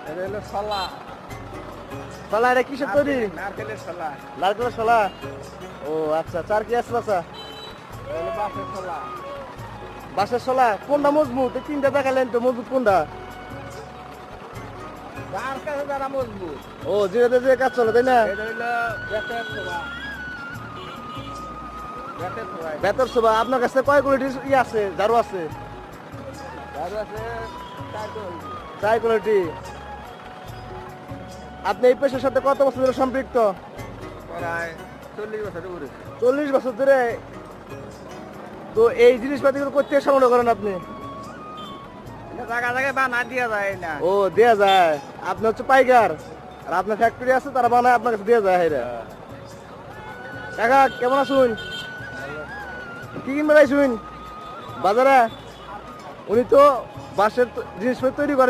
এটা হলো শলা। শলা এটা কিসের তৈরি? নারকেলের শলা। নারকেলের শলা। ও আচ্ছা, চার কি আছে বাচ্চা? এটা হলো বাঁশের শলা। বাঁশের শলা কোনটা মজবুত? এই তিনটা দেখালেন তো, মজবুত কোনটা? যার কাছে যারা মজবুত। ও যেটা যে কাজ চলে তাই না? এটা হইলো বেতের শলা। বেতের শলা। বেতর সোবা। আপনার কাছে কয় কোয়ালিটির ই আছে, ঝাড়ু আছে? আর আছে 4 কোয়ালিটি। চার কোয়ালিটি। আপনি এই পেশার সাথে কত বছর ধরে সম্পৃক্ত? প্রায় 40 বছর উপরে। 40 বছর ধরে। তো এই জিনিসপাতিগুলো করতে সংগ্রহ করেন আপনি? এটা জায়গা জায়গায় বানা দিয়া যায় না। ও দেয়া যায়। আপনি হচ্ছে পাইকার, আর আপনার ফ্যাক্টরি আছে, তারা বানায় আপনার কাছে দেয়া যায়। হেরা কাকা কেমন আছুন? কি কিনবে শুন বাজারে? উনি তো বাঁশের জিনিসপত্র তৈরি করেন।